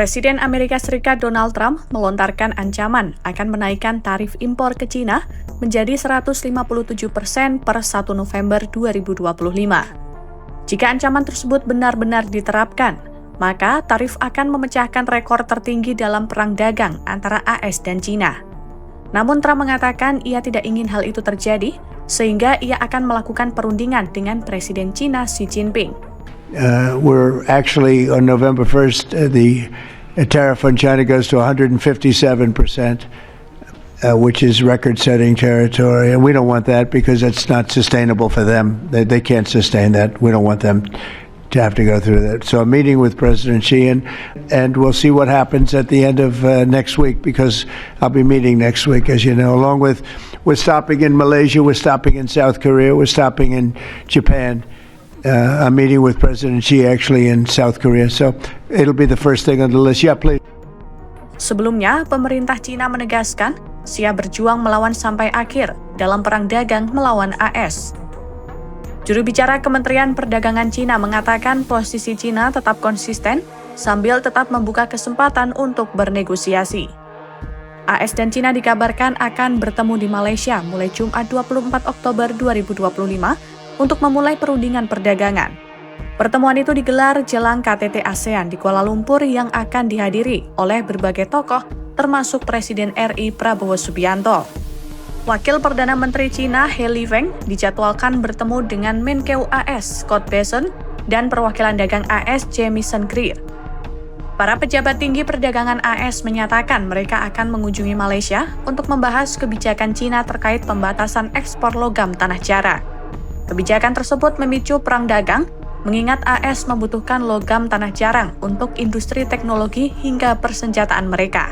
Presiden Amerika Serikat Donald Trump melontarkan ancaman akan menaikkan tarif impor ke China menjadi 157% per 1 November 2025. Jika ancaman tersebut benar-benar diterapkan, maka tarif akan memecahkan rekor tertinggi dalam perang dagang antara AS dan China. Namun Trump mengatakan ia tidak ingin hal itu terjadi, sehingga ia akan melakukan perundingan dengan Presiden China Xi Jinping. We're actually on November 1st, the tariff on China goes to 157%, which is record-setting territory. And we don't want that because it's not sustainable for them. They can't sustain that. We don't want them to have to go through that. So I'm meeting with President Xi, and we'll see what happens at the end of next week, because I'll be meeting next week, as you know, along with we're stopping in Malaysia, we're stopping in South Korea, we're stopping in Japan. I'm meeting with President Xi actually in South Korea, so it'll be the first thing on the list. Yeah, please. Sebelumnya, pemerintah Cina menegaskan siap berjuang melawan sampai akhir dalam perang dagang melawan AS. Juru bicara Kementerian Perdagangan Cina mengatakan posisi Cina tetap konsisten sambil tetap membuka kesempatan untuk bernegosiasi. AS dan Cina dikabarkan akan bertemu di Malaysia mulai Jumat 24 Oktober 2025 untuk memulai perundingan perdagangan. Pertemuan itu digelar jelang KTT ASEAN di Kuala Lumpur yang akan dihadiri oleh berbagai tokoh, termasuk Presiden RI Prabowo Subianto. Wakil Perdana Menteri Cina He Lifeng dijadwalkan bertemu dengan Menkeu AS Scott Bessent dan perwakilan dagang AS Jamieson Greer. Para pejabat tinggi perdagangan AS menyatakan mereka akan mengunjungi Malaysia untuk membahas kebijakan Cina terkait pembatasan ekspor logam tanah jara. Kebijakan tersebut memicu perang dagang, mengingat AS membutuhkan logam tanah jarang untuk industri teknologi hingga persenjataan mereka.